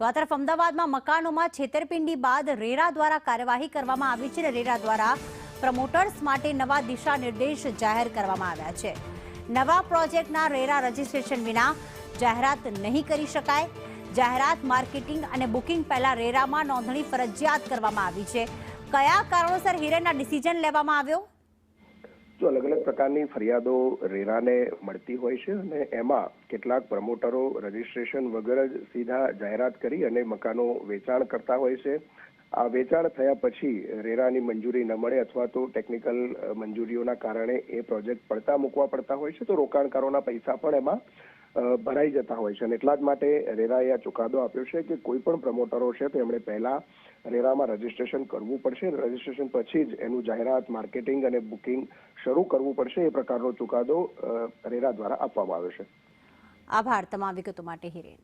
તો આ તરફ અમદાવાદમાં મકાનોમાં છેતરપિંડી બાદ રેરા દ્વારા કાર્યવાહી કરવામાં આવી છે અને રેરા દ્વારા પ્રમોટર્સ માટે નવા દિશા નિર્દેશ જાહેર કરવામાં આવ્યા છે। નવા પ્રોજેક્ટના રેરા રજીસ્ટ્રેશન વિના જાહેરાત નહીં કરી શકાય। જાહેરાત માર્કેટિંગ અને બુકિંગ પહેલા રેરામાં નોંધણી ફરજિયાત કરવામાં આવી છે। કયા કારણોસર હિરેનના ડિસિઝન લેવામાં આવ્યો? જો અલગ અલગ પ્રકારની ફરિયાદો રેરાને મળતી હોય છે અને એમાં કેટલાક પ્રમોટરો રજીસ્ટ્રેશન વગર જ સીધા જાહેરાત કરી અને મકાનો વેચાણ કરતા હોય છે। આ વેચાણ થયા પછી રેરાની મંજૂરી ન મળે અથવા તો ટેકનિકલ મંજૂરીઓના કારણે એ પ્રોજેક્ટ પડતા મૂકવા પડતા હોય છે, તો રોકાણકારોના પૈસા પણ એમાં ભરાઈ જતા હોય છે અને એટલા જ માટે રેરાએ આ ચુકાદો આપ્યો છે કે કોઈ પણ પ્રમોટરો છે તો એમણે પહેલા રેરામાં રજીસ્ટ્રેશન કરવું પડશે। રજીસ્ટ્રેશન પછી જ એનું જાહેરાત માર્કેટિંગ અને બુકિંગ શરૂ કરવું પડશે। એ પ્રકારનો ચુકાદો રેરા દ્વારા આપવામાં આવ્યો છે। આભાર તમામ વિગતો માટે હિરેન।